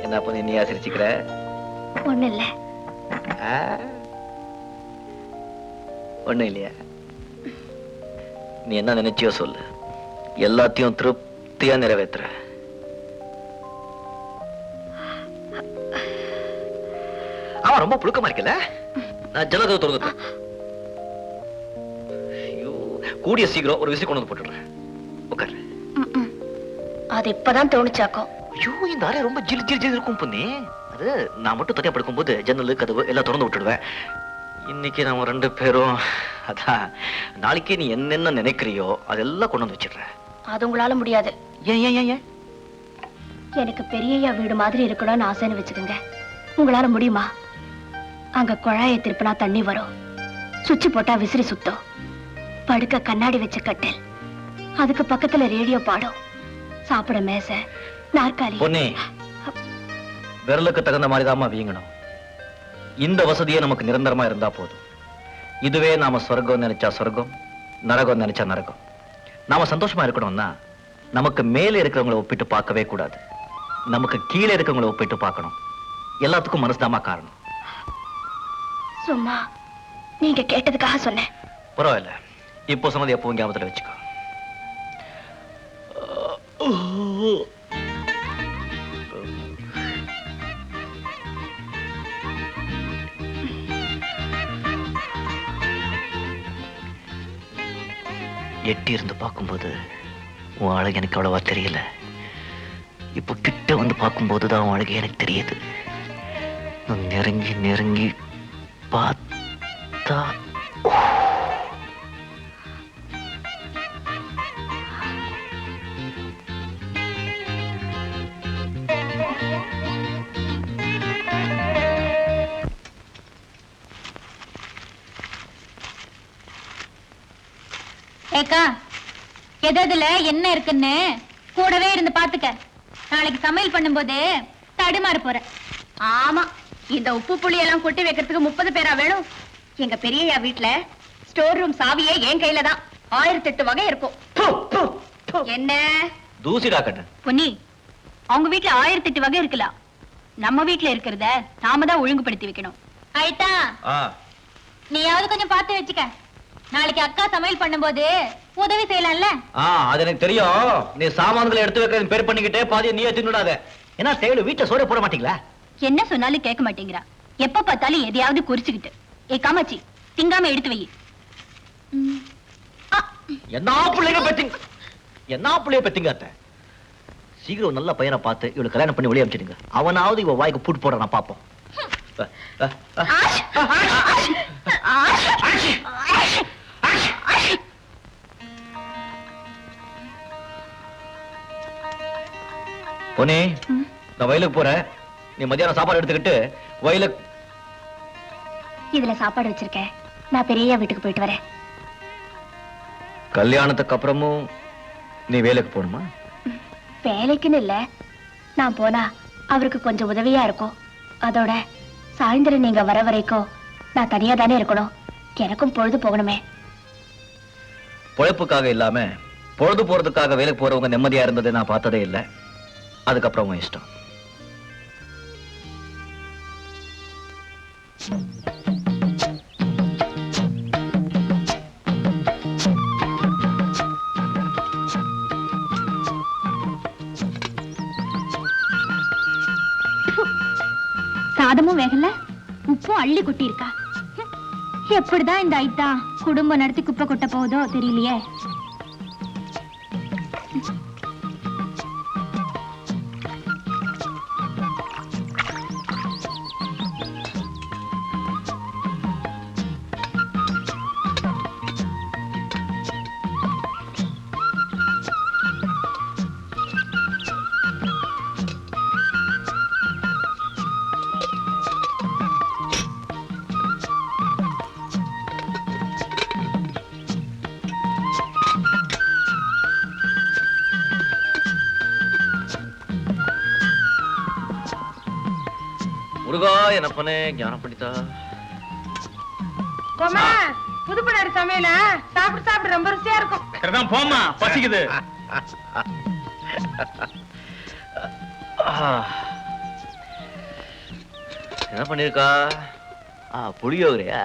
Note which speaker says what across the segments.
Speaker 1: என்ன பண்ணி நீ ஆசிரிச்சுக்கிற?
Speaker 2: ஒண்ணு இல்ல.
Speaker 1: ஒண்ணு இல்லையா? நீ என்ன நினைச்சியோ சொல்லு, எல்லாத்தையும் திருப்தியா நிறைவேற்ற. அவன் ரொம்ப புழுக்கமா இருக்கல, நான் ஜலகத்தை திறந்துட்டேன். ஐயோ, கூடிய சீக்கிரம் ஒரு விசில் கொண்டு வந்து போட்டுடுறேன். உட்காரு.
Speaker 2: அது இப்பதான் தோணுச்சாக்கும்.
Speaker 1: ஐயோ, இந்த அறை ரொம்ப ஜில் ஜில் ஜில் இருக்கும் பொண்ணு. அது நான் மட்டும் தனியா படுக்கும் போது ஜன்னல் கதவு எல்லாம் திறந்து விட்டுடுவேன். இன்னைக்கு நம்ம 2 பேரும், அதான் நாளைக்கு நீ என்னென்ன நினைக்கிறியோ அதெல்லாம் கொண்டு வந்து வச்சிடுறேன்.
Speaker 2: அது உங்களால முடியாது.
Speaker 1: ஏன் ஏன் ஏன்?
Speaker 2: எனக்கு பெரியய்யா வீடு மாதிரி இருக்கணும்னு ஆசைன்னு வச்சுக்கோங்க. உங்களால முடியுமா? அங்க குழாயை திருப்பினா தண்ணி வரும், சுவிட்ச் போட்டா விசிறி சுத்தம், படுக்க கண்ணாடி வச்ச கட்டில், அதுக்கு பக்கத்துல ரேடியோ பாடும், சாப்பிட மேசை, நாற்காலி.
Speaker 1: பொன்னே, விரலுக்கு தகுந்த மாதிரி தான் வீங்கணும். இந்த வசதியே நமக்கு நிரந்தரமா இருந்தா போதும். இதுவே நாம சொர்க்கம் நினைச்சா சொர்க்கம், நரகம் நினைச்சா நரகம். நாம சந்தோஷமா இருக்கணும்னா நமக்கு மேலே இருக்கிறவங்களை ஒப்பிட்டு பார்க்கவே கூடாது, நமக்கு கீழே இருக்கிறவங்களை ஒப்பிட்டு பார்க்கணும். எல்லாத்துக்கும் மனசுதாமா காரணம்.
Speaker 2: சும்மா நீங்க கேட்டதுக்காக சொன்னேன்.
Speaker 1: பரவாயில்ல, இப்போ சொன்னது எப்பவும் ஞாபகத்துல வச்சுக்கோ. எட்டி இருந்து பார்க்கும்போது உன் அழகு எனக்கு அவ்வளவா தெரியல. இப்போ கிட்ட வந்து பார்க்கும்போதுதான் உன் அழகு எனக்கு தெரியுது. நெருங்கி நெருங்கி பார்த்தா
Speaker 3: ஏக்கா, எதுல என்ன இருக்குன்னு கூடவே இருந்து பாத்துக்க. நாளைக்கு சமையல் பண்ணும்போது தடுமாறு போற.
Speaker 2: ஆமா, இந்த உப்பு புளி எல்லாம் கொட்டி வைக்கிறதுக்கு 30 பேரா வேணும்? எங்க பெரியய்யா வீட்டுல ஸ்டோர் ரூம் சாவியே என் கையில தான். 1008 வகை இருக்கும். என்ன
Speaker 1: தூசிடா கண்ணு.
Speaker 3: பொன்னி, அவங்க வீட்டுல 1008 வகை இருக்கலாம். நம்ம வீட்டுல இருக்கிறத நாம தான் ஒழுங்குபடுத்தி வைக்கணும். ஆயிட்டா, நீயாவது கொஞ்சம் பார்த்து வச்சுக்க. நாளைக்கு அக்கா சமையல் பண்ணும்போது உதவி செய்யலாம்ல?
Speaker 1: அது எனக்கு தெரியும். நீ சாமான்களை எடுத்து வைக்கிறது பேர் பண்ணிக்கிட்டே பாதியை நீயே தின்னுடாத. ஏன்னா தேவையில்ல, வீட்டுல சோற போட மாட்டீங்களா?
Speaker 3: என்ன சொன்னாலும் கேட்க மாட்டேங்கிறா. எப்ப பார்த்தாலும் எதையாவது குறிச்சுக்கிட்டு. ஏ காமாச்சி, திங்காம எடுத்து வை.
Speaker 1: என்ன பிள்ளைய பெத்திங்க அத்தை. சீக்கிரம் நல்ல பையனை பார்த்து இவளை கல்யாணம் பண்ணி வெளியே அனுப்பிச்சிடுங்க. அவனாவது இவ வாய்க்கு பூட்டு போட நான் பாப்போம். பொன்னே, நான் வயலுக்கு போறேன். நீ மத்தியானம் சாப்பாடு எடுத்துக்கிட்டு வயலுக்கு.
Speaker 2: இதுல சாப்பாடு வச்சிருக்கேன். நான் பெரியய்யா வீட்டுக்கு போயிட்டு வரேன்.
Speaker 1: கல்யாணத்துக்கு அப்புறமும் நீ வேலைக்கு போகணுமா?
Speaker 2: வேலைக்குன்னு இல்ல, நான் போனா அவருக்கு கொஞ்சம் உதவியா இருக்கும். அதோட சாயந்தரம் நீங்க வர வரைக்கும் நான் தனியா தானே இருக்கணும். எனக்கும் பொழுது போகணுமே.
Speaker 1: பொழைப்புக்காக இல்லாம பொழுது போறதுக்காக வேலைக்கு போறவங்க நிம்மதியா இருந்ததை நான் பார்த்ததே இல்லை. அதுக்கப்புறம் இஷ்டம்.
Speaker 3: சாதமும் வேகல, உப்பும் அள்ளி கொட்டி இருக்கா. எப்படிதான் இந்த ஐட்டா குடும்பம் நடத்தி குப்பை கொட்ட போகுதோ தெரியலையே. முருகா, என்ன பண்ணே ஞானம் பண்ணித்தா.
Speaker 4: போமா புதுப்படாரு சமையல சாப்பிட்டு சாப்பிட்டு ரொம்ப ருசியா இருக்கும்.
Speaker 5: சரிதான் போமா, பசிக்குது.
Speaker 1: என்ன பண்ணிருக்கா? புளியோகரையா?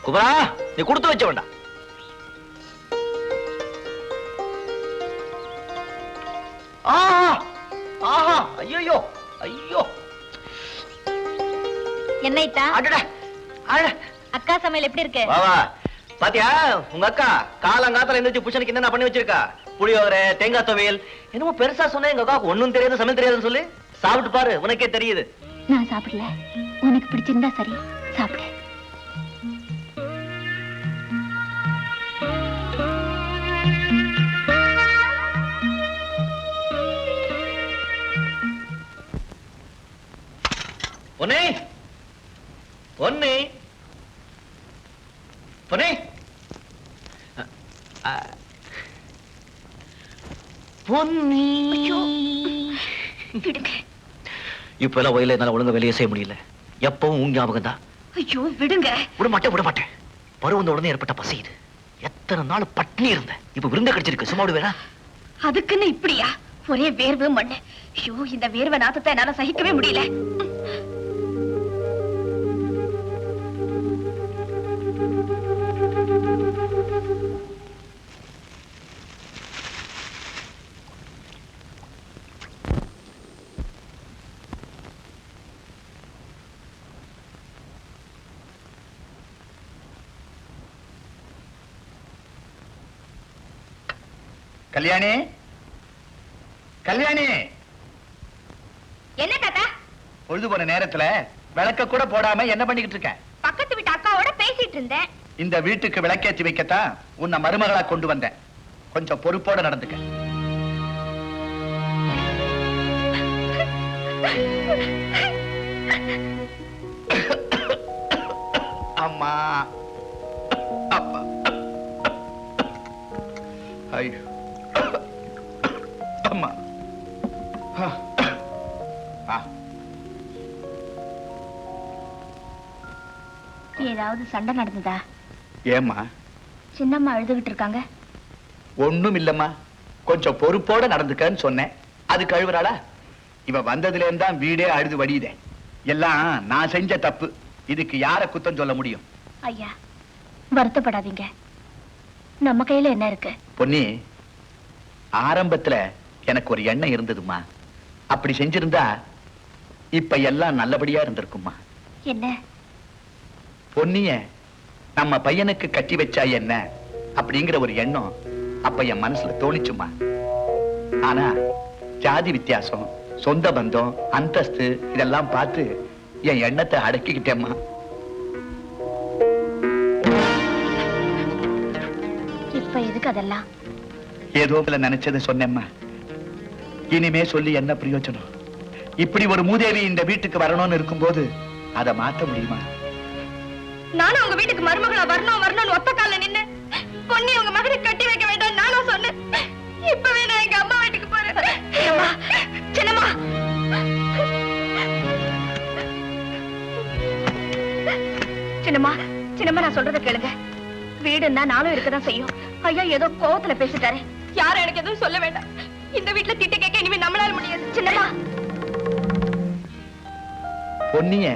Speaker 1: குமரா, நீ கொடுத்து வச்ச வேண்டாம். ஐயோ ஐயோ,
Speaker 3: என்ன இத்தா?
Speaker 1: அடடா, அட.
Speaker 3: அக்கா சமையல் எப்படி இருக்கு?
Speaker 1: வா வா, பாத்தியா உங்க அக்கா காலங்காலத்துல எந்திரிச்சு புருஷனுக்கு என்ன பண்ணி வச்சிருக்கா? புளியோகரை, தேங்காய் துவையல். என்னமோ பெருசா சொன்னா எங்க அக்காவுக்கு ஒண்ணும் தெரியாது, சமையல் தெரியாதுன்னு சொல்லி. சாப்பிட்டு பாரு, உனக்கே தெரியுது.
Speaker 2: நான் சாப்பிடல, உனக்கு பிடிச்சிருந்தா சரி, சாப்பிடு.
Speaker 1: பொன்னே, பொன்னே, பொன்னே, பொன்னி.
Speaker 2: விடுங்க.
Speaker 1: இப்ப எல்லாம் வயல என்னால ஒழுங்கா வெளியே செய்ய முடியல. எப்பவும் உங்க ஞாபகம் தான்.
Speaker 2: ஐயோ விடுங்க.
Speaker 1: விட மாட்டேன், விட மாட்டேன். பருவந்த உடனே ஏற்பட்ட பசி இது. எத்தனை நாள் பட்னி இருந்தேன், இப்ப விருந்த கிடைச்சிருக்கு. சும்மா விடுவேனா?
Speaker 2: அதுக்குன்னு இப்படியா? ஒரே வேர்வு மண்ணு. ஐயோ, இந்த வேர்வை நாத்தத்தை என்னால சகிக்கவே முடியல.
Speaker 5: கல்யாணி, கல்யாணி.
Speaker 3: என்ன தாத்தா?
Speaker 5: பொழுது போன நேரத்துல விளக்க கூட போடாம என்ன பண்ணிக்கிட்டு இருக்க?
Speaker 3: பக்கத்து வீட்டு அக்காவோட பேசிட்டு இருந்தேன்.
Speaker 5: இந்த வீட்டுக்கு விளக்கேற்றி வைக்கத்தான் உன்னை மருமகளா கொண்டு வந்தேன். கொஞ்சம் பொறுப்போட நடந்துக்க. அம்மா, அப்பா, ஐயோ, அம்மா.
Speaker 2: ஏதாவது சண்டை நடந்ததா?
Speaker 5: ஏம்மா?
Speaker 2: சின்னம்மா அழுதுகிட்டு இருக்காங்க.
Speaker 5: ஒண்ணும் இல்லம்மா, கொஞ்சம் பொறுப்போட நடந்துக்கன்னு சொன்னேன். அது கழுவுறாளா? இவ வந்ததுல இருந்தா வீடே அழுது வடியுதே. எல்லாம் நான் செஞ்ச தப்பு. இதுக்கு யார குத்தம் சொல்ல முடியும்?
Speaker 2: ஐயா, வருத்தப்படாதீங்க. நம்ம கையில என்ன இருக்கு?
Speaker 5: பொன்னி, ஆரம்பத்துல எனக்கு ஒரு எண்ணம் இருந்ததுமா. அப்படி செஞ்சிருந்தா இப்ப எல்லாம் நல்லபடியா இருந்திருக்குமா.
Speaker 2: என்ன?
Speaker 5: பொன்னிய நம்ம பையனுக்கு கட்டி வச்சா என்ன அப்படிங்கிற ஒரு எண்ணம் அப்ப என் மனசுல தோணிச்சுமா. ஆனா ஜாதி வித்தியாசம், சொந்த பந்தம், அந்தஸ்து இதெல்லாம் பார்த்து என் எண்ணத்தை அடக்கிக்கிட்டேம்மா.
Speaker 2: இப்ப எதுக்கு அதெல்லாம்?
Speaker 5: ஏதோ நினைச்சதை சொன்னேம்மா. இனிமே சொல்லி என்ன பிரயோஜனம்? இப்படி ஒரு மூதேவி இந்த வீட்டுக்கு வரணும்னு இருக்கும்போது அதை மாத்த முடியுமா?
Speaker 2: நானும் உங்க வீட்டுக்கு மருமகளா வரணும் வரணும்னு ஒத்த கால நின்னு பொண்ணி உங்க மகனை கட்டி வைக்க வேண்டாம் நானும் சொன்னேன். இப்பவே நான் எங்க அம்மா வீட்டுக்கு போறேன். சின்னம்மா, சின்னம்மா, சின்னம்மா, நான் சொல்றத கேளுங்க. வீடுன்னா நானும் இருக்கதான் செய்யும். ஐயா ஏதோ கோவத்துல பேசிட்டாரு. யாரும் எனக்கு எதுவும் சொல்ல வேண்டாம். இந்த வீட்டுல திட்டு கேட்க இனிமே நம்மளால முடியாது. சின்னம்மா,
Speaker 5: பொன்னிய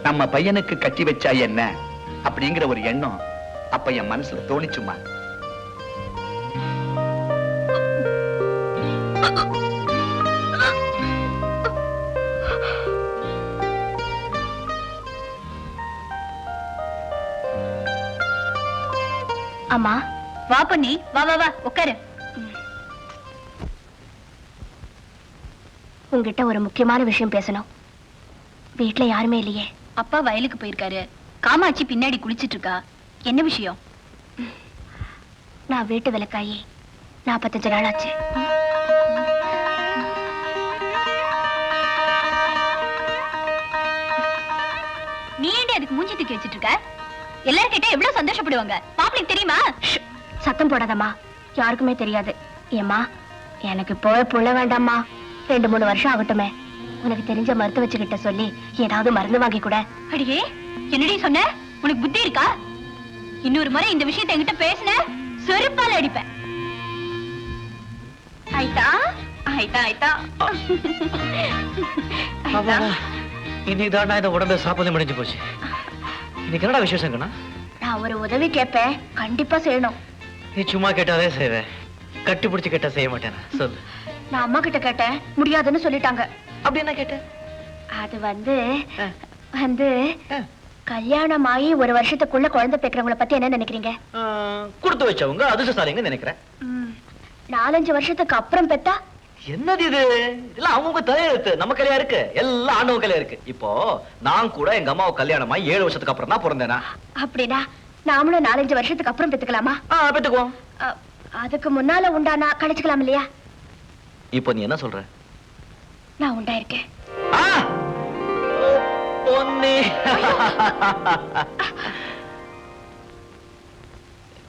Speaker 5: நம்ம பையனுக்கு கட்டி வச்சா என்ன அப்படிங்கிற ஒரு எண்ணம் அப்ப என் மனசுல தோணிச்சுமா.
Speaker 2: அம்மா,
Speaker 3: வா பொன்னி, வா வா வா, உட்காரு.
Speaker 2: உங்ககிட்ட ஒரு முக்கியமான விஷயம் பேசணும். வீட்டுல யாருமே இல்லையே.
Speaker 3: அப்பா வயலுக்கு போயிருக்காரு. காமாட்சி பின்னாடி குளிச்சிட்டு இருக்கா. என்ன விஷயம்?
Speaker 2: நான் வீட்டு விளக்காயி 45 நாள் ஆச்சு.
Speaker 3: நீ ஏண்டி அதுக்கு மூஞ்சி தூக்கி வச்சிட்டு இருக்க? எல்லாரும் கிட்ட எவ்வளவு சந்தோஷப்படுவாங்க. மாப்பிளைக்கு தெரியுமா?
Speaker 2: சத்தம் போடாதம்மா, யாருக்குமே தெரியாது. ஏம்மா, எனக்கு போய் புள்ள வேண்டாம்மா. 2-3 வருஷம் ஆகட்டுமே. உனக்கு தெரிஞ்ச மருத்துவச்சுக்கிட்ட சொல்லி ஏதாவது மருந்து வாங்கி கூட.
Speaker 3: அடியே, என்னடி சொன்ன? உனக்கு புத்தி இருக்கா? இன்னொரு முறை இந்த விஷயத்தை என்கிட்ட பேசின செருப்பால அடிப்பேன். ஆயிட்டா ஆயிட்டா ஆயிட்டா.
Speaker 1: இன்னைக்கு தான் இந்த உடம்பு சாப்பிட முடிஞ்சு போச்சு. இன்னைக்கு என்னடா விசேஷங்கண்ணா?
Speaker 2: நான் ஒரு உதவி கேட்பேன், கண்டிப்பா செய்யணும்.
Speaker 1: நீ சும்மா கேட்டாலே செய்வேன், கட்டி பிடிச்சு கேட்டா செய்ய மாட்டேனா? சொல்லு.
Speaker 2: நான் அம்மா கிட்ட கேட்டேன், முடியாதுன்னு சொல்லிட்டாங்க.
Speaker 1: அப்படி என்ன கேட்ட?
Speaker 2: அது வந்து கல்யாணம் ஆகி 1 வருஷத்துக்குள்ள குழந்தை பெக்கிறவங்கள பத்தி என்ன நினைக்கிறீங்க?
Speaker 1: கொடுத்து வச்சவங்க அதிர்ஷ்டசாலிங்க நினைக்கிறேன்.
Speaker 2: 4-5 வருஷத்துக்கு அப்புறம் பெத்தா?
Speaker 1: என்னது இது? எல்லாம் அவங்க தலையெழுத்து, நம்ம கையில இருக்கு. எல்லாம் ஆண்டவன் கையில இருக்கு. இப்போ நான் கூட எங்க அம்மாவை கல்யாணமா 7 வருஷத்துக்கு அப்புறம் தான் பிறந்தேனா.
Speaker 2: அப்படின்னா நாமளும் 4-5 வருஷத்துக்கு அப்புறம் பெத்துக்கலாமா?
Speaker 1: பெத்துக்குவோம்.
Speaker 2: அதுக்கு முன்னால உண்டானா கழிச்சுக்கலாம் இல்லையா?
Speaker 1: இப்போ நீ என்ன சொல்ற?
Speaker 2: நான் உண்டாயிருக்கேன்.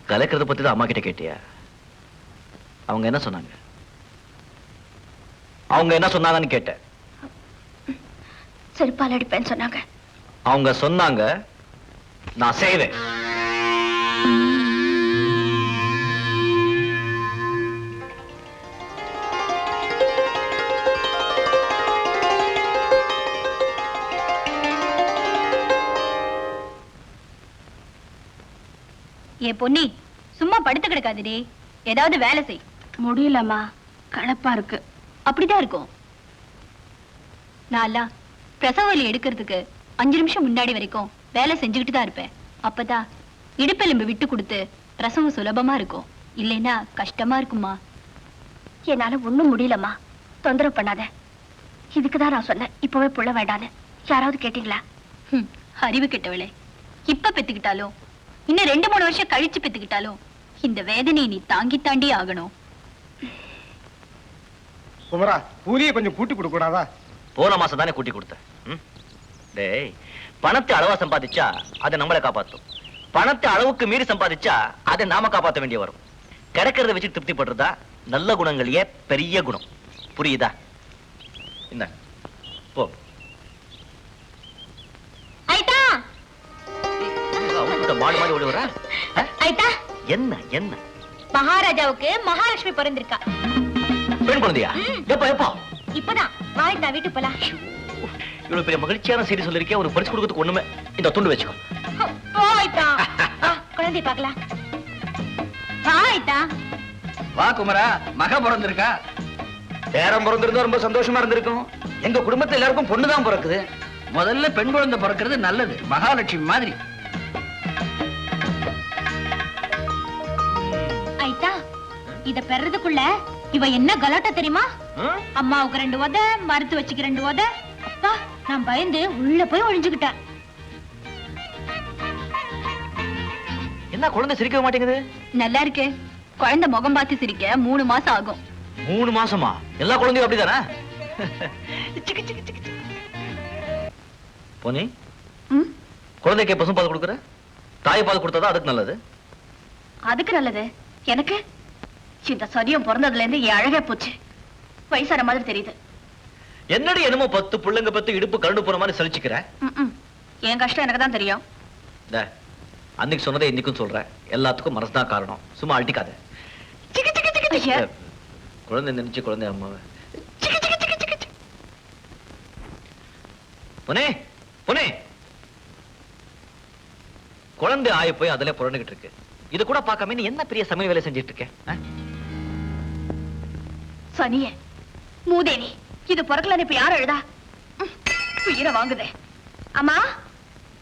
Speaker 1: கலக்கிறத பத்தி தான் அம்மா கிட்ட கேட்டியா? அவங்க என்ன சொன்னாங்க? அவங்க என்ன சொன்னாங்கன்னு கேட்டேன்.
Speaker 2: செருப்பால் அடிப்பேன்னு சொன்னாங்க.
Speaker 1: அவங்க சொன்னாங்க, நான் செய்வேன்.
Speaker 3: ஏ பொன்னி, சும்மா படுத்து கிடக்காதடி, ஏதாவது வேலை செய்.
Speaker 2: முடியலம்மா, களைப்பா இருக்கு.
Speaker 3: அப்படிதான் இருக்கும். நான் பிரசவ வலி எடுக்கிறதுக்கு 5 நிமிஷம் முன்னாடி வரைக்கும் வேலை செஞ்சுக்கிட்டு தான் இருப்பேன். அப்பதான் இடுப்பெலும்பு விட்டு கொடுத்து பிரசவம் சுலபமா இருக்கும். இல்லைன்னா கஷ்டமா இருக்குமா.
Speaker 2: என்னால ஒண்ணும் முடியலம்மா, தொந்தரவு பண்ணாத. இதுக்குதான் நான் சொன்னேன் இப்பவே புள்ள வேண்டான்னு. யாராவது கேட்டீங்களா?
Speaker 3: அறிவு கெட்டவளே, இப்ப பெத்துக்கிட்டாலும் இன்னும் 2-3 வருஷம் கழிச்சு பெத்துக்கிட்டாலும் இந்த வேதனையை நீ தாங்கி தாண்டி ஆகணும்.
Speaker 6: குமரா, கூலியை கொஞ்சம் கூட்டி கொடுக்க கூடாதா?
Speaker 1: போன மாசம் தானே கூட்டி கொடுத்தேன். டேய், பணத்தை அளவா சம்பாதிச்சா அதை நம்மளை காப்பாத்தும். பணத்தை அளவுக்கு மீறி சம்பாதிச்சா அதை நாம காப்பாற்ற வேண்டிய வரும். கிடைக்கிறத வச்சு திருப்தி பண்றதா நல்ல குணங்களையே பெரிய குணம். புரியுதா? இந்த போ. மாடு மாடி ஓடி வர. என்ன என்ன?
Speaker 3: மகாராஜாவுக்கு மகாலட்சுமி பிறந்திருக்கா.
Speaker 1: பெண் குழந்தையா? எப்ப எப்போ?
Speaker 3: இப்பதான். வாய்டா வீட்டுக்கு போலாம்.
Speaker 1: இவ்வளவு பெரிய மகிழ்ச்சியான செய்தி சொல்லிருக்கேன், ஒரு பரிசு கொடுக்கறதுக்கு ஒண்ணுமே. இந்த துண்டு வச்சுக்கோ.
Speaker 3: குழந்தை பார்க்கலாம். வாய்டா.
Speaker 5: வா குமரா, மக பிறந்திருக்கா.
Speaker 1: பேரம் பிறந்திருந்தா ரொம்ப சந்தோஷமா இருந்திருக்கும்.
Speaker 5: எங்க குடும்பத்துல எல்லாருக்கும் பொண்ணுதான் பிறக்குது. முதல்ல பெண் குழந்தை பிறக்கிறது நல்லது, மகாலட்சுமி மாதிரி.
Speaker 3: ஐட்டா, இத பெறதுக்குள்ள இவ என்ன கலாட்டா தெரியுமா? அம்மாவுக்கு 2 உத, மருத்து வச்சுக்கு 2 உத. அப்பா, நான் பயந்து உள்ள போய் ஒளிஞ்சுக்கிட்டேன்.
Speaker 1: என்ன குழந்தை சிரிக்கவே மாட்டேங்குது?
Speaker 3: நல்லா இருக்கு. குழந்தை முகம் பார்த்து சிரிக்க 3 மாசம் ஆகும்.
Speaker 1: 3 மாசமா? எல்லா குழந்தையும் அப்படிதானே? போனி, குழந்தைக்கு பசும்பால் கொடுக்குற? தாய் பால் கொடுத்தாதான் அதுக்கு நல்லது.
Speaker 2: அதுக்கு நல்லது. எனக்கு இந்த சதியம் பிறந்ததுல இருந்து என் அழகே போச்சு. வயசான மாதிரி தெரியுது.
Speaker 1: என்னடி என்னமோ 10 புள்ளைங்க 10 இடுப்பு கரண்டு போன மாதிரி சலிச்சுக்கிற?
Speaker 2: என் கஷ்டம் எனக்கு தான் தெரியும்.
Speaker 1: அன்னைக்கு சொன்னதை இன்னைக்கும் சொல்றேன், எல்லாத்துக்கும் மனசுதான் காரணம். சும்மா அழட்டிக்காத. குழந்தை நினைச்சு குழந்தை அம்மாவை. புனே புனே, குழந்தை ஆயி போய் அதுல புரண்டுகிட்டு இருக்கு. இது கூட பார்க்காம நீ என்ன பெரிய சமையல் வேலை செஞ்சிட்டு இருக்க?
Speaker 2: சனிய மூதேவி, இது பிறக்கலன்னு இப்ப யாரும் எழுதா? உயிரை வாங்குதே. அம்மா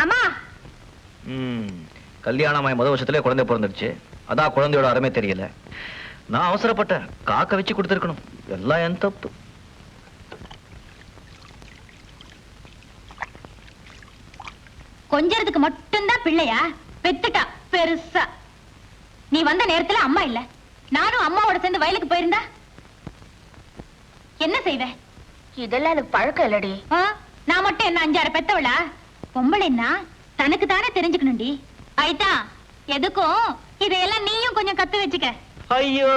Speaker 2: அம்மா.
Speaker 1: கல்யாணமாய் முதல் வருஷத்துல குழந்தை பிறந்துடுச்சு. அதான் குழந்தையோட அருமை தெரியல. நான் அவசரப்பட்டேன், காக்க வச்சு கொடுத்துருக்கணும். எல்லாம் என் தப்பு.
Speaker 3: கொஞ்சறதுக்கு மட்டும்தான் பிள்ளையா பெத்துட்டா பெருசா. நீ வந்த நேரத்துல அம்மா இல்ல, நானும் அம்மாவோட சேர்ந்து வயலுக்கு போயிருந்தா என்ன செய்வ?
Speaker 2: இதெல்லாம் எனக்கு பழக்கம் இல்லடி.
Speaker 3: நான் மட்டும் என்ன 5-6 பெத்தவளா? பொம்பளைன்னா தனக்கு தானே தெரிஞ்சுக்கணும்டி. ஆயிட்டா, எதுக்கும் இதையெல்லாம் நீயும் கொஞ்சம் கத்து வச்சுக்க.
Speaker 1: ஐயோ,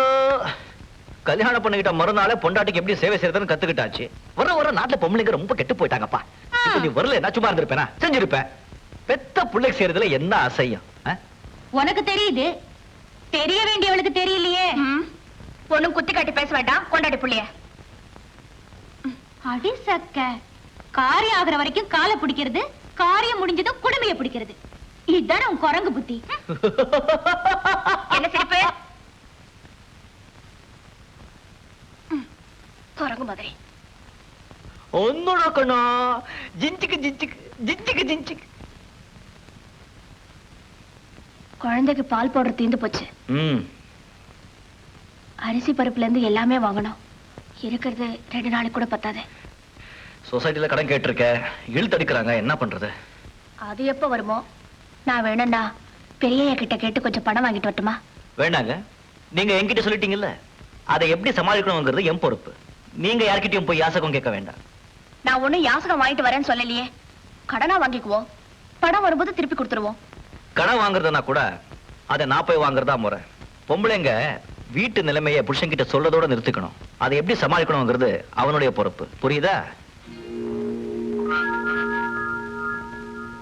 Speaker 1: கல்யாணம் பண்ணிக்கிட்ட மறுநாளே பொண்டாட்டிக்கு எப்படி சேவை செய்யறதுன்னு கத்துக்கிட்டாச்சு. வர நாட்டுல பொம்பளைங்க ரொம்ப கெட்டு போயிட்டாங்கப்பா. இப்ப நீ வரல என்ன சும்மா இருந்திருப்பேனா? செஞ்சிருப்பேன். பெத்த பிள்ளைக்கு செய்யறதுல என்ன அசையம்?
Speaker 3: உனக்கு தெரியுது, தெரிய வேண்டியவளுக்கு தெரியலையே.
Speaker 2: ஒண்ணும் குத்தி காட்டி பேச வேண்டாம், கொண்டாடி புள்ளைய.
Speaker 3: அடி சக்க, காரியம் ஆகுற வரைக்கும் காலை பிடிக்கிறது, காரியம் முடிஞ்சதும் குடுமையை பிடிக்கிறது. இதுதான் உன் குரங்கு புத்தி.
Speaker 2: என்ன சிரிப்பு? குரங்கு மாதிரி.
Speaker 1: ஒன்னுடா கண்ணா, ஜிஞ்சிக்கு ஜிஞ்சிக்கு ஜிஞ்சிக்கு ஜிஞ்சிக்கு.
Speaker 2: குழந்தைக்கு பால் பவுடர் தீந்து போச்சு. அரிசி பருப்புல இருந்து எல்லாமே வாங்கணும். இருக்கிறது 2 நாளைக்கு கூட பத்தாது.
Speaker 1: சொசைட்டில கடன் கேட்டிருக்க, இழுத்தடிக்கிறாங்க, என்ன பண்றது?
Speaker 2: அது எப்ப வருமோ? நான் வேணும்னா பெரியய்யா கிட்ட கேட்டு கொஞ்சம் பணம் வாங்கிட்டு வரட்டுமா?
Speaker 1: வேண்டாங்க, நீங்க என்கிட்ட சொல்லிட்டீங்கல்ல, அதை எப்படி சமாளிக்கணுங்கிறது என் பொறுப்பு. நீங்க யார்கிட்டயும் போய் யாசகம் கேட்க வேண்டாம்.
Speaker 2: நான் ஒண்ணும் யாசகம் வாங்கிட்டு வரேன்னு சொல்லலையே. கடனா வாங்கிக்குவோம், பணம் வரும்போது திருப்பி கொடுத்துருவோம்.
Speaker 1: கடன் வாங்குறதுனா கூட அதை நான் போய் வாங்குறதா முறை. பொம்பளைங்க வீட்டு நிலைமையை புருஷன்கிட்ட சொல்றதோட நிறுத்திக்கணும். அதை எப்படி சமாளிக்கணுங்கிறது அவனுடைய பொறுப்பு. புரியுதா?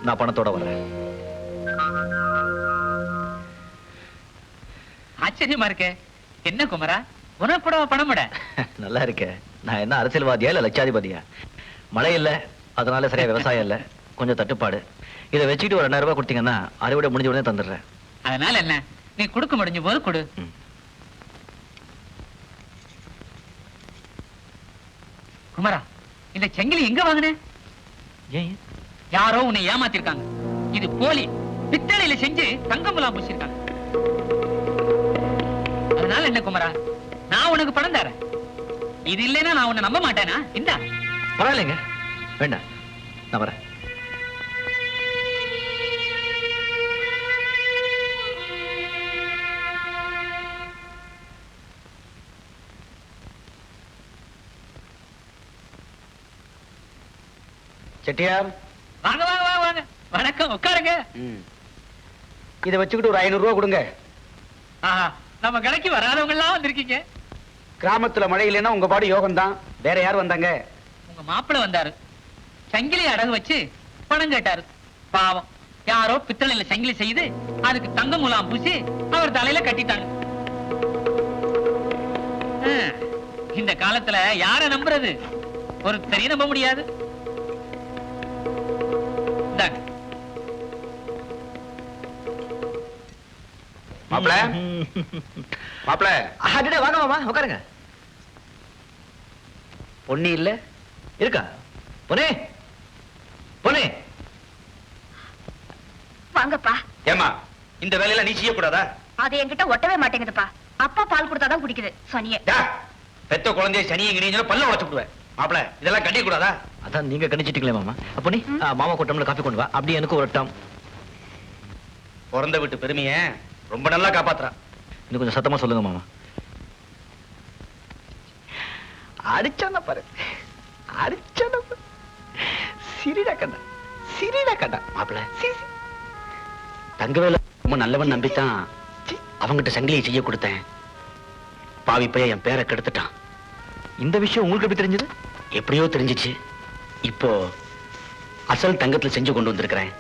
Speaker 1: நான் பணத்தோட வரேன்.
Speaker 7: ஆச்சரியமா இருக்கே. என்ன குமரா, உனப்படவா பணமுட?
Speaker 1: நல்லா இருக்க. நான் என்ன அரசியல்வாதியா இல்ல லட்சாதிபதியா? மழை இல்ல, அதனால சரியா விவசாயம் இல்ல, கொஞ்சம் தட்டுப்பாடு. இதை வச்சுட்டு ஒரு 2000 ரூபாய் கொடுத்தீங்கன்னா அறுவடை முடிஞ்ச உடனே தந்துடுறேன்.
Speaker 7: அதனால என்ன, நீ கொடுக்க முடிஞ்ச போது கொடு. குமரா, இந்த செங்கிலி எங்க வாங்கின?
Speaker 1: ஏன்?
Speaker 7: யாரோ உன்னை ஏமாத்திருக்காங்க. இது போலி, பித்தளையில செஞ்சு தங்கமுலாம் பூசிருக்காங்க. அதனால என்ன குமரா, நான் உனக்கு பணம் தரேன். இது இல்லைன்னா நான் உன்னை நம்ப மாட்டேனா? இந்தா.
Speaker 1: பரவாயில்லைங்க, வேண்டாம், நான் வரேன். செட்டியார்,
Speaker 7: வாங்க வாங்க வாங்க வாங்க. வணக்கம், உட்காருங்க.
Speaker 6: இதை வச்சுக்கிட்டு ஒரு 500 ரூபா கொடுங்க.
Speaker 7: ஆஹா, நம்ம கடைக்கு வராதவங்க எல்லாம் வந்திருக்கீங்க.
Speaker 6: கிராமத்துல மழை இல்லைன்னா உங்க பாடு யோகம் தான். வேற யார் வந்தாங்க?
Speaker 7: உங்க மாப்பிள்ளை வந்தாரு. சங்கிலி அடகு வச்சு பணம் கேட்டாரு. பாவம், யாரோ பித்தளையில சங்கிலி செய்து அதுக்கு தங்க முலாம் பூசி அவர் தலையில கட்டிட்டாங்க. இந்த காலத்துல யார நம்புறது? ஒருத்தரையும் நம்ப முடியாது.
Speaker 5: மாப்பிள, மாப்பிள,
Speaker 1: அடடே, வாங்க மாமா, உட்காருங்க.
Speaker 5: பொன்னி இல்ல?
Speaker 1: இருக்கா? பொன்னே, பொன்னே.
Speaker 2: வாங்கப்பா.
Speaker 5: ஏமா, இந்த வேலையில நீ செய்யக்கூடாதா?
Speaker 2: அது என்கிட்ட ஒட்டவே மாட்டேங்குதுப்பா. அப்பா பால் கொடுத்தாதான் குடிக்குது சனியே.
Speaker 5: பெத்த குழந்தைய சனியை கிணிஞ்சா பல்ல உடைச்சு விடுவேன். மாப்பிள, இதெல்லாம் கண்டிக்க கூடாதா?
Speaker 1: அதான் நீங்க கணிச்சிட்டீங்களே மாமா. அப்போ நீ மாமா கூட்டம்ல காஃபி கொண்டு வா. அப்படி எனக்கு ஒரு டம்.
Speaker 5: பிறந்த வீட்டு பெருமைய ரொம்ப நல்லா காப்பாத்துறா.
Speaker 1: இன்னும் கொஞ்சம் சத்தமா சொல்லுங்க மாமா. அடிச்சான பாரு, அடிச்சான பாரு. சிரிடா கண்ணா, சிரிடா கண்ணா.
Speaker 5: மாப்பிள, தங்கவேல ரொம்ப நல்லவன் நம்பித்தான் அவங்கிட்ட சங்கிலியை செய்ய கொடுத்தேன். பாவி பையன் என் பேரை கெடுத்துட்டான்.
Speaker 1: இந்த விஷயம் உங்களுக்கு எப்படி தெரிஞ்சது?
Speaker 5: எப்படியோ தெரிஞ்சிச்சு. இப்போ அசல் தங்கத்துல செஞ்சு கொண்டு வந்திருக்கிறேன்.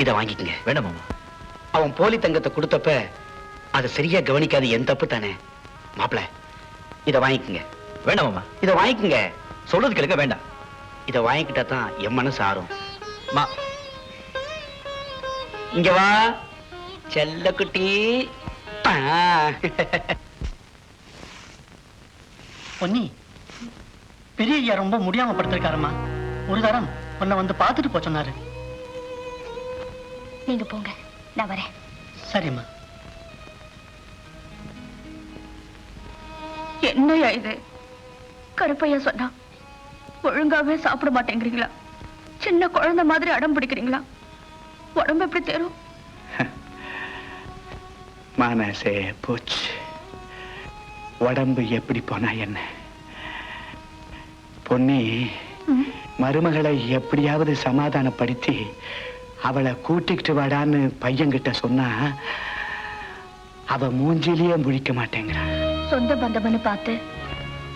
Speaker 5: இதை வாங்கிக்கங்க.
Speaker 1: வேண்டாம் மாமா.
Speaker 5: அவன் போலி தங்கத்தை கொடுத்தப்ப அதை சரியா கவனிக்காது என் தப்பு தானே. மாப்பிள, இதை வாங்கிக்கங்க.
Speaker 1: வேண்டாம் மாமா.
Speaker 5: இதை வாங்கிக்கங்க.
Speaker 1: சொல்றது கேளுங்க. வேண்டாம்.
Speaker 5: இதை வாங்கிக்கிட்டா தான் என் மனசு ஆறும்.
Speaker 1: மா,
Speaker 5: இங்க வா செல்லக்குட்டி.
Speaker 8: பொன்னி, பெரிய ஐயா ரொம்ப முடியாம படுத்திருக்காருமா. ஒரு தரம் உன்னை வந்து பார்த்துட்டு போ சொன்னாரு.
Speaker 2: நீங்க போங்க, நான் வரேன்.
Speaker 8: சரிம்மா.
Speaker 2: என்னையா இது? கருப்பையா சொன்னா ஒழுங்காவே சாப்பிட மாட்டேங்கிறீங்களா? சின்ன குழந்தை மாதிரி அடம் பிடிக்கிறீங்களா? உடம்பு எப்படி தேரும்?
Speaker 5: மனசே போச்சு. உடம்பு எப்படி போனா என்ன? பொன்னி, மருமகளை எப்படியாவது சமாதானப்படுத்தி அவளை கூட்டிக்கிட்டு வாடான்னு பையன்கிட்ட சொன்னா அவ மூஞ்சிலேயே முழிக்க மாட்டேங்கிறான்.
Speaker 2: சொந்த பந்தம்னு பார்த்து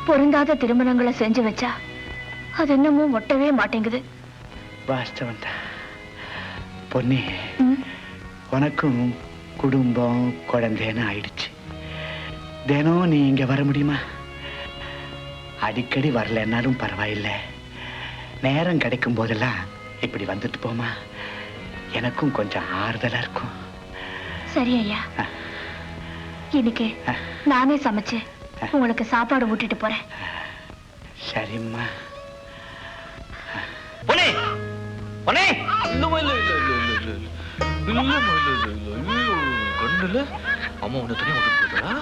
Speaker 2: பொருந்தாத திருமணங்களை செஞ்சு வச்சா அது என்னமோ ஒட்டவே மாட்டேங்குது.
Speaker 5: வாஸ்தவம் தான் பொன்னி. உனக்கும் குடும்பம் குழந்தைன்னு ஆயிடுச்சு. தினம் நீ இங்க வர முடியுமா? அடிக்கடி வரலன்னாலும் பரவாயில்லை, நேரம் கிடைக்கும் போதெல்லாம் இப்படி வந்துட்டு போமா, எனக்கும் கொஞ்சம் ஆறுதலா இருக்கும்.
Speaker 2: சரி ஐயா, இன்னைக்கு நானே சமைச்சு உங்களுக்கு சாப்பாடு ஊட்டிட்டு போறேன்.
Speaker 5: சரிம்மா.
Speaker 1: பொன்னி, பொன்னி, கண்ணுல அம்மா உன்னை துணி விட்டு போதா?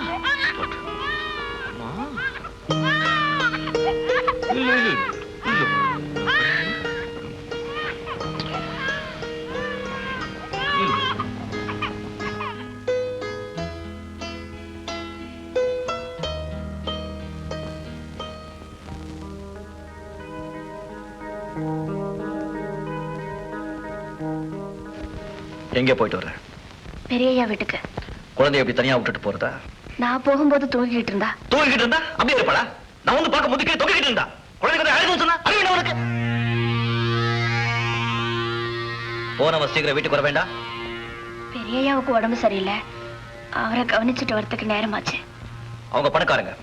Speaker 1: எங்க போயிட்டு வர்ற?
Speaker 2: பெரியய்யா வீட்டுக்கு.
Speaker 1: குழந்தைய எப்படி தனியா விட்டுட்டு போறதா?
Speaker 2: நான் போகும்போது தூங்கிட்டு இருந்தா.
Speaker 1: தூங்கிட்டு இருந்தா அப்படியே இருப்பாளா? நான் வந்து பார்க்க முதுக்கே தொங்கிட்டு இருந்தா குழந்தை அழுது சொன்னா அறிவு என்ன உனக்கு? போனவ சீக்கிரம் வீட்டுக்கு வர வேண்டாம்.
Speaker 2: பெரியய்யாவுக்கு உடம்பு சரியில்லை, அவரை கவனிச்சுட்டு வரதுக்கு நேரமாச்சு.
Speaker 1: அவங்க பணக்காரங்க,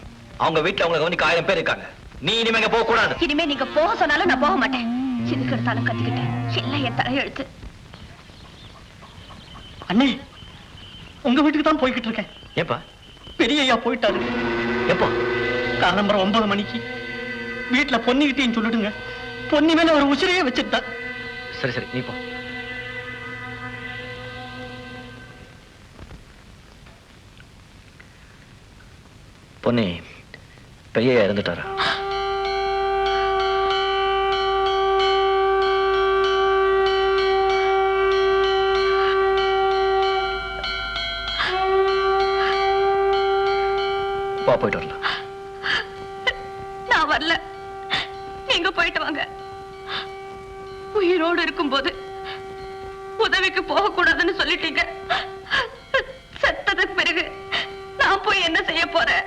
Speaker 1: அவங்க வீட்டுல அவங்களை கவனிக்க 1000 பேர் இருக்காங்க. நீ இனிமே போக கூடாது.
Speaker 2: இனிமே நீங்க போக சொன்னாலும் நான் போக மாட்டேன். எதுக்கு எடுத்தாலும் கத்திக்கிட்டேன், எல்லாம் என் தலையெழுத்து.
Speaker 8: அண்ணே, உங்க வீட்டுக்கு தான் போய்கிட்டு இருக்கேன்.
Speaker 1: ஏப்பா?
Speaker 8: பெரியய்யா போயிட்டாரு.
Speaker 1: எப்போ?
Speaker 8: காலம்பரம் 9 மணிக்கு. வீட்டுல பொன்னிக்கிட்டேன்னு சொல்லிடுங்க, பொன்னி மேல ஒரு உசிரையே வச்சிருந்தா.
Speaker 1: சரி சரி, நீ போ. பொன்னி, பெரியய்யா இறந்துட்டாரா? போயிட்டு வரலாம்.
Speaker 2: நான் வரல, நீங்க போயிட்டு வாங்க. உயிரோடு இருக்கும்போது உதவிக்கு போக கூடாதுன்னு சொல்லிட்டீங்க. செத்ததுக்கு பிறகு நான் போய் என்ன செய்ய போறேன்?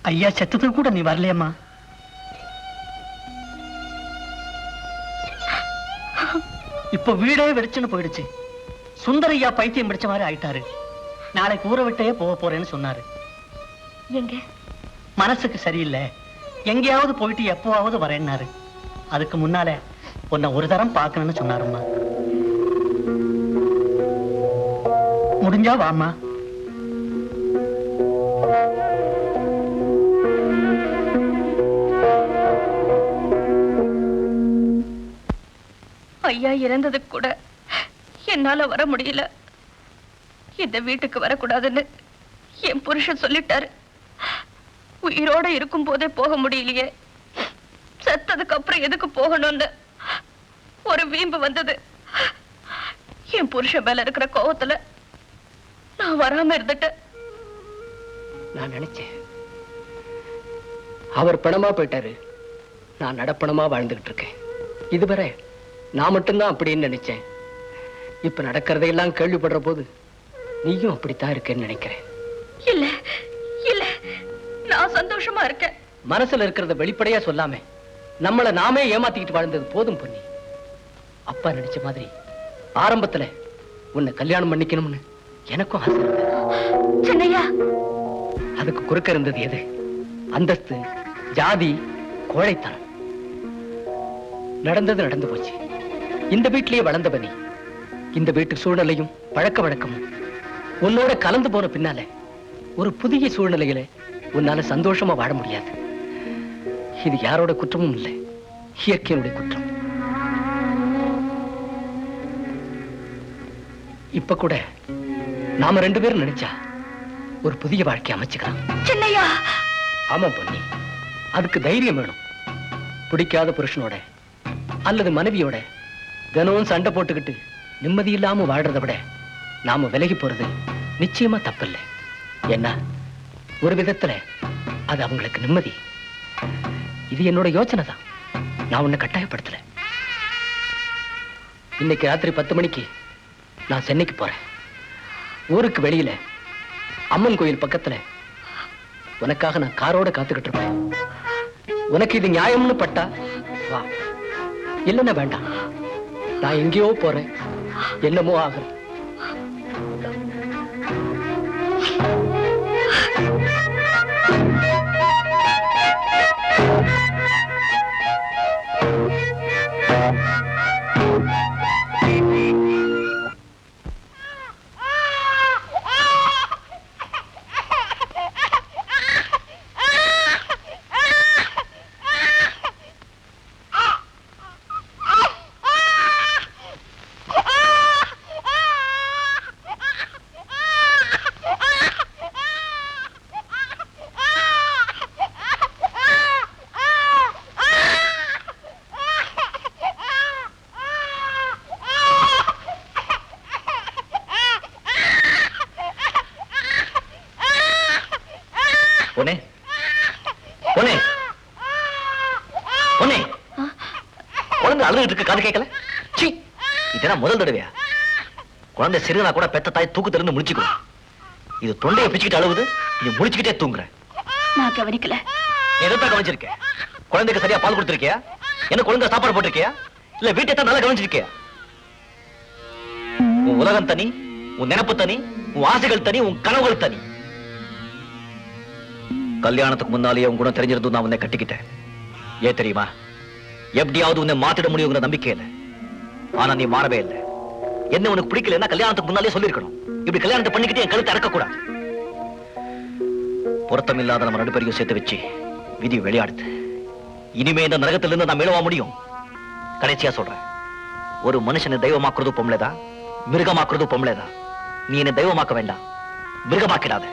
Speaker 8: ஐயா செத்ததுக்கு கூட நீ வரலையம்மா. இப்ப வீடே வெடிச்சுன்னு போயிடுச்சு. சுந்தரையா பைத்தியம் பிடிச்ச மாதிரி ஆயிட்டாரு. நாளைக்கு ஊரை விட்டே போக போறேன்னு சொன்னாரு.
Speaker 2: எங்க?
Speaker 8: மனசுக்கு சரியில்லை, எங்கேயாவது போயிட்டு எப்போவாவது வரேன்னாரு. அதுக்கு முன்னாலே உன்னை ஒரு தரம் பார்க்கணும்னு சொன்னாரும்மா. முடிஞ்சா வாம்மா.
Speaker 2: ஐயா இறந்ததுக்கு கூட என்னால வர முடியல. இந்த வீட்டுக்கு வரக்கூடாதுன்னு என் புருஷன் சொல்லிட்டாரு. உயிரோட இருக்கும் போதே போக முடியலையே, செத்ததுக்கு அப்புறம் எதுக்கு போகணும்னு ஒரு வீம்பு வந்தது. என் புருஷன் மேல இருக்கிற கோவத்துல நான் வராம இருந்துட்டேன்.
Speaker 9: நான் நினைச்சேன் அவர் பணமா போயிட்டாரு, நான் நடப்பணமா வாழ்ந்துகிட்டு இருக்கேன். இதுவரை நான் மட்டும்தான் அப்படின்னு நினைச்சேன். இப்ப நடக்கிறதையெல்லாம் கேள்விப்படுற போது நீயும் அப்படித்தான் இருக்கேன்னு நினைக்கிறேன்.
Speaker 2: இல்ல இல்ல, நான் சந்தோஷமா இருக்கேன்.
Speaker 9: மனசுல இருக்கிறத வெளிப்படையா சொல்லாம நம்மள நாமே ஏமாத்திக்கிட்டு வாழ்ந்தது போதும் பொன்னி. அப்பா நினைச்ச மாதிரி ஆரம்பத்துல உன்னை கல்யாணம் பண்ணிக்கணும்னு எனக்கும் ஆசை இருந்தது.
Speaker 2: சின்னையா,
Speaker 9: அதுக்கு குறுக்க இருந்தது எது? அந்தஸ்து, ஜாதி, கோழைத்தனம். நடந்தது நடந்து போச்சு. இந்த வீட்டிலேயே வளர்ந்தவனி, இந்த வீட்டு சூழ்நிலையும் பழக்க வழக்கமும் உன்னோட கலந்து போன பின்னால ஒரு புதிய சூழ்நிலையில உன்னால சந்தோஷமா வாழ முடியாது. இது யாரோட குற்றமும் இல்லை, இயற்கையினுடைய குற்றம். இப்ப கூட நாம 2 பேரும் நினைச்சா ஒரு புதிய வாழ்க்கை அமைச்சுக்கலாம்.
Speaker 2: சின்னையா.
Speaker 9: ஆமா பொன்னி, அதுக்கு தைரியம் வேணும். பிடிக்காத புருஷனோட அல்லது மனைவியோட தினமும் சண்டை போட்டுக்கிட்டு நிம்மதி இல்லாம வாழ்றதை விட நாம விலகி போறது நிச்சயமா தப்பில்லை. ஏன்னா ஒரு விதத்துல அது அவங்களுக்கு நிம்மதி. இது என்னோட யோசனை தான். நான் உன்னை கட்டாயப்படுத்தல. இன்னைக்கு ராத்திரி 10 மணிக்கு நான் சென்னைக்கு போறேன். ஊருக்கு வெளியில அம்மன் கோயில் பக்கத்துல உனக்காக நான் காரோட காத்துக்கிட்டு இருப்பேன். உனக்கு இது நியாயம்னு பட்டா வா, இல்லைன்னா வேண்டாம். நான் எங்கேயோ போறேன், என்னமோ ஆகுறேன்.
Speaker 1: பொன்னே, பொன்னே, பொன்னே, குழந்தை அழுதுட்டு இருக்கு, காது கேட்கல? சீ, இதெல்லாம் முதல் தடவையா? குழந்தை சிறுனா கூட பெத்த தாய் தூக்கத்திலிருந்து முடிச்சுக்கணும். இது தொண்டையை பிச்சுக்கிட்டு அழுவுது, நீ முடிச்சுக்கிட்டே தூங்குற.
Speaker 2: நான் கவனிக்கல.
Speaker 1: எதான் கவனிச்சிருக்கேன்? குழந்தைக்கு சரியா பால் கொடுத்திருக்கியா? என்ன ஒழுங்கா சாப்பாடு போட்டிருக்கியா? இல்ல வீட்டை தான் நல்லா கவனிச்சிருக்கியா? உன் உலகம் தனி, உன் நினைப்பு தனி, உன் ஆசைகள் தனி, உன் கனவுகள் தனி. கல்யாணத்துக்கு முன்னாலேயே உன் குணம் தெரிஞ்சிருந்தும் நான் உன்னை கட்டிக்கிட்டேன். ஏன் தெரியுமா? எப்படியாவது உன்னை மாத்திட முடியுங்கிற நம்பிக்கை இல்லை. ஆனா நீ மாறவே இல்லை. என்ன உனக்கு பிடிக்கலன்னா கல்யாணத்துக்கு முன்னாலே சொல்லிருக்கணும். இப்படி கல்யாணத்தை பண்ணிக்கிட்டு என் கழுத்தை இறக்க கூடாது. பொருத்தம் இல்லாத நம்ம 2 பேரையும் சேர்த்து வச்சு விதி விளையாடுது. இனிமே இந்த நரகத்திலிருந்து நான் மேலவா முடியும்? கடைசியா சொல்றேன், ஒரு மனுஷனை தெய்வமாக்குறது பொம்பளைதான், மிருகமாக்குறது பொம்பளைதான். நீ என்னை தெய்வமாக்க வேண்டாம், மிருகமாக்கிடாத.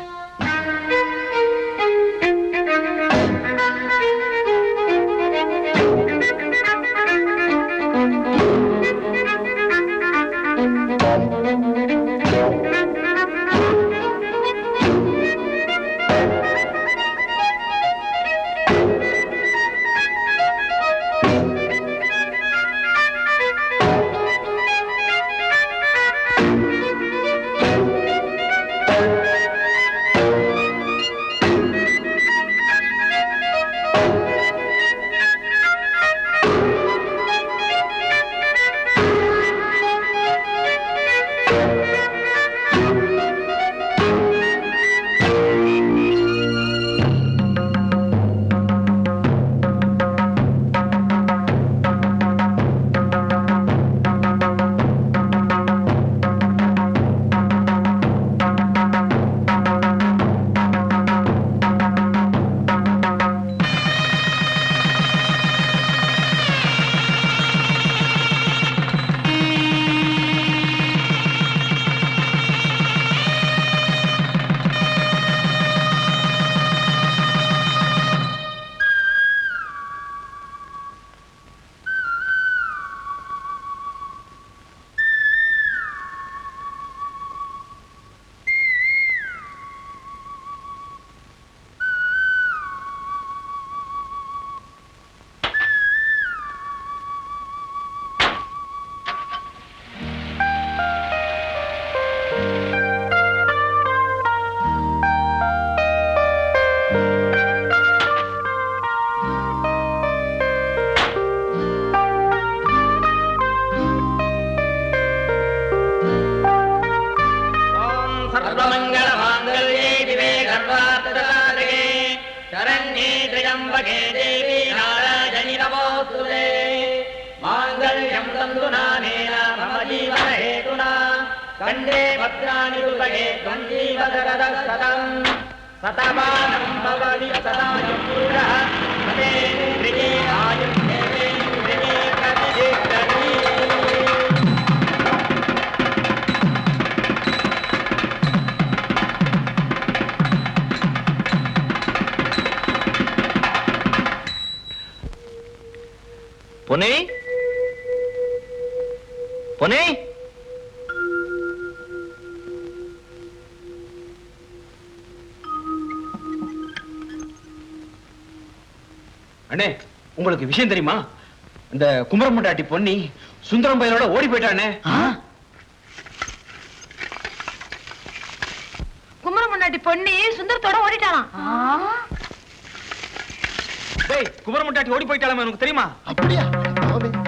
Speaker 10: कंडे भद्राणि दुर्लभे त्वञ्जीवधरदः सतम् सतमानं भवति सदायुः सतेन्द्रिये आयुर्देवेन्द्रिये प्रतिष्ठति
Speaker 1: பொன்னே, பொன்னே,
Speaker 6: அண்ணே உங்களுக்கு விஷயம் தெரியுமா? இந்த குமரம் முண்டாட்டி பொன்னி சுந்தரம் பையனோட ஓடி போயிட்டானே.
Speaker 4: குமரம் முன்னாடி பொண்ணி சுந்தரத்தோட ஓடிட்டானா?
Speaker 6: டேய் குமரம் முண்டாட்டி ஓடி போயிட்டாலே உனக்கு தெரியுமா?
Speaker 5: அப்படியா?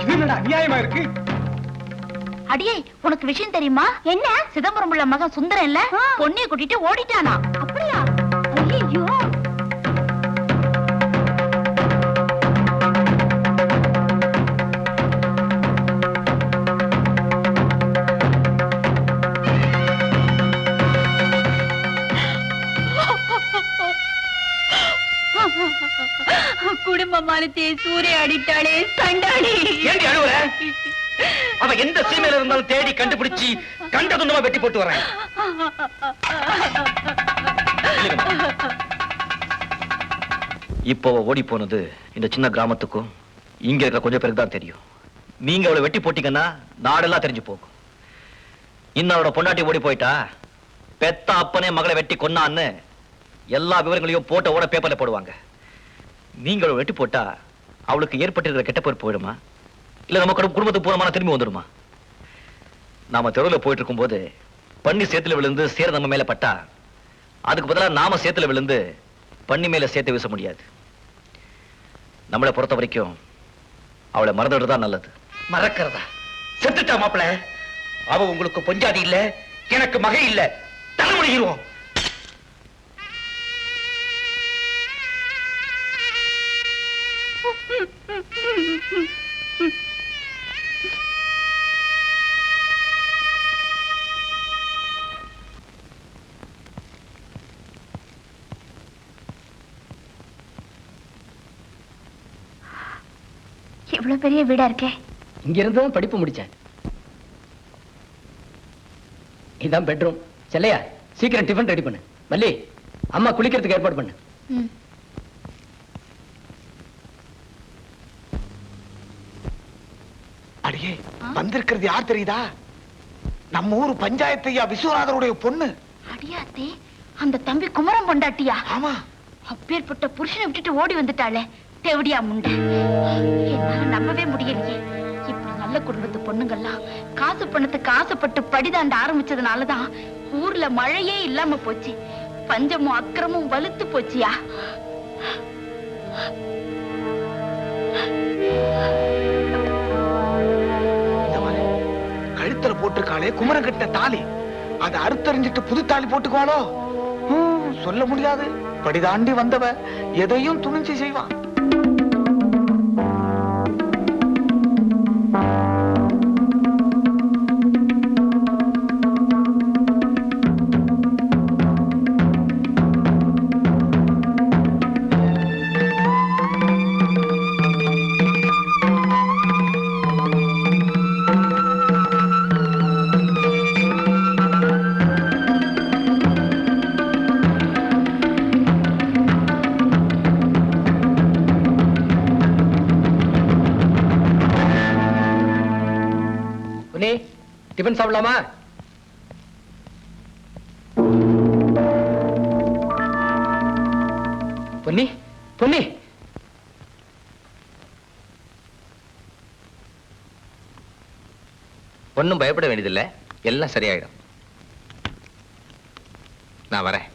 Speaker 6: இது என்னடா அநியாயமா இருக்கு?
Speaker 3: அடியே உனக்கு விஷயம் தெரியுமா? என்ன? சிதம்பரம் உள்ள மகன் சுந்தரம் இல்ல பொண்ணிய கூட்டிட்டு ஓடிட்டானா? அப்படியா? ஐயோ குடும்ப மானத்தை சூறையாடிட்டாளே சண்டாளி.
Speaker 1: ஏண்டி அழுவுற? அவ எந்த சீமையில இருந்தாலும் தேடி கண்டுபிடிச்சு கண்ட துண்டமா வெட்டி போட்டு வரேன். இப்போ ஓடி போனது இந்த சின்ன கிராமத்துக்கும் இங்க இருக்கிற கொஞ்சம் பேருக்கு தான் தெரியும். நீங்க அவளை வெட்டி போட்டீங்கன்னா நாடெல்லாம் தெரிஞ்சு போகும். இன்னும் அவளோட பொண்டாட்டி ஓடி போயிட்டா பெத்த அப்பனே மகளை வெட்டி கொன்னான்னு எல்லா விவரங்களையும் போட்ட ஓட பேப்பர்ல போடுவாங்க. நீங்க அவளை வெட்டி போட்டா அவளுக்கு ஏற்பட்டிருக்கிற கெட்ட பேர் போயிடுமா? இல்ல நம்ம குடும்பத்துக்கு பூர்வமான திரும்பி வந்துடுமா? நாம தெருவில் போயிட்டு இருக்கும் போது பண்ணி சேத்துல விழுந்து சேர நம்ம மேல பட்டா அதுக்கு பதிலாக நாம சேத்துல விழுந்து பண்ணி மேல சேர்த்து வீச முடியாது. நம்மளை பொறுத்த வரைக்கும் அவளை மறந்துடுறதா நல்லது.
Speaker 5: மறக்கிறதா? செத்துட்டா மாப்பிள. அவ உங்களுக்கு பொஞ்சாதி இல்ல, எனக்கு மகை இல்ல. தலைமுடிகிறோம்.
Speaker 2: இவ்வளவு பெரிய வீடா இருக்கே.
Speaker 9: இங்க இருந்து தான் படிப்பு முடிச்சேன். இதான் பெட்ரூம். செல்லையா சீக்கிரம் டிஃபன் ரெடி பண்ணு. மல்லி அம்மா குளிக்கிறதுக்கு ஏற்பாடு பண்ணு.
Speaker 5: அடியே வந்திருக்கிறது யார் தெரியுதா? நம்ம ஊர் பஞ்சாயத்து ஐயா விஸ்வநாதருடைய பொண்ணு.
Speaker 3: அடியாத்தே அந்த தம்பி குமரம் பொண்டாட்டியா?
Speaker 5: ஆமா.
Speaker 3: அப்பேற்பட்ட புருஷனை விட்டுட்டு ஓடி வந்துட்டாளே தேவடியா முண்டை. என்னால நம்பவே முடியலையே. இப்படி நல்ல குடும்பத்து பொண்ணுங்கள்லாம் காசு பணத்துக்கு ஆசைப்பட்டு படிதாண்ட ஆரம்பிச்சதுனாலதான் ஊர்ல மழையே இல்லாம போச்சு. பஞ்சமும் அக்கிரமும் வலுத்து போச்சியா.
Speaker 5: கழுத்துல போட்டிருக்காளே குமரன் கட்ட தாலி, அதை அறுத்தறிஞ்சிட்டு புது தாலி போட்டுக்குவாளோ? சொல்ல முடியாது. படிதாண்டி வந்தவ எதையும் துணிஞ்சு செய்வான்.
Speaker 9: டிபன் சாப்பிடலாமா? பொன்னி பொன்னி
Speaker 1: ஒன்னும் பயப்பட வேண்டியதில்லை, எல்லாம் சரியாயிடும். நான் வரேன்.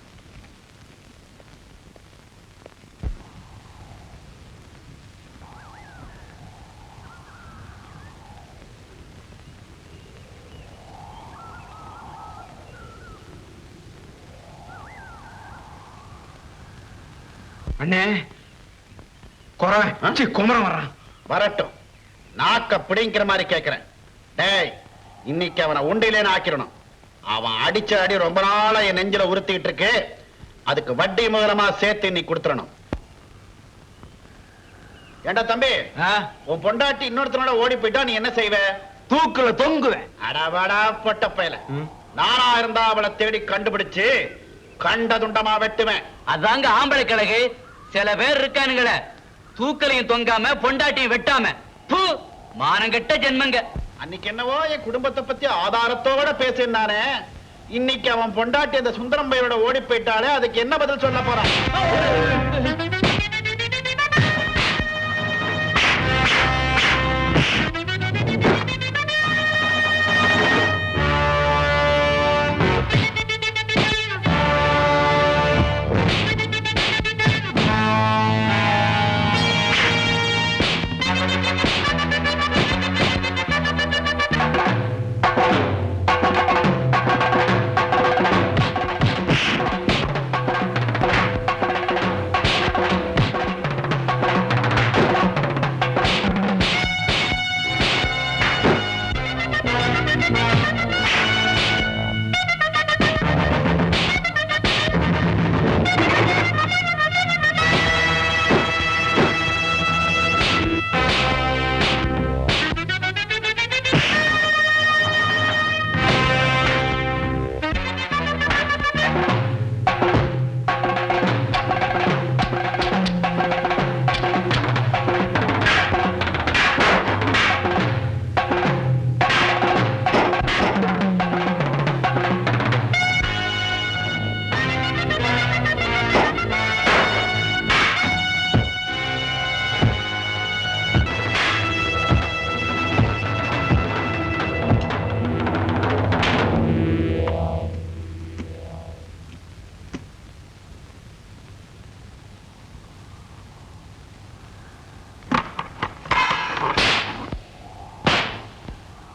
Speaker 6: அண்ணே குமரம் வர்றான்.
Speaker 11: வரட்டும். நாக்க பிடிங்கிற மாதிரி கேட்கிறேன். டேய் இன்னைக்கு அவனை உண்டிலேன்னு ஆக்கிரணும். அவன் அடிச்ச அடி ரொம்ப நாளா என் நெஞ்சில உறுத்திட்டு இருக்கு. அதுக்கு வட்டி மூலமா சேர்த்து இன்னைக்கு கொடுத்துடணும். ஏண்டா தம்பி, உன் பொண்டாட்டி இன்னொருத்தனோட ஓடி போயிட்டா நீ என்ன செய்வ?
Speaker 6: தூக்குல தொங்குவேன்.
Speaker 11: அடவாடா பொட்ட பயல. நானா இருந்தா அவளை தேடி கண்டுபிடிச்சு கண்ட துண்டமா வெட்டுவேன்.
Speaker 7: அதாங்க ஆம்பளை கழகு. சில பேர் இருக்கானுங்கள தூக்கலையும் தொங்காம பொண்டாட்டியும் வெட்டாம மானங்கெட்ட ஜென்மங்க.
Speaker 11: அன்னைக்கு என்னவோ என் குடும்பத்தை பத்தி ஆதாரத்தோட பேசினானே, இன்னைக்கு அவன் பொண்டாட்டி அந்த சுந்தரம் பையனோட ஓடி போயிட்டாலே அதுக்கு என்ன பதில் சொல்ல போறான்?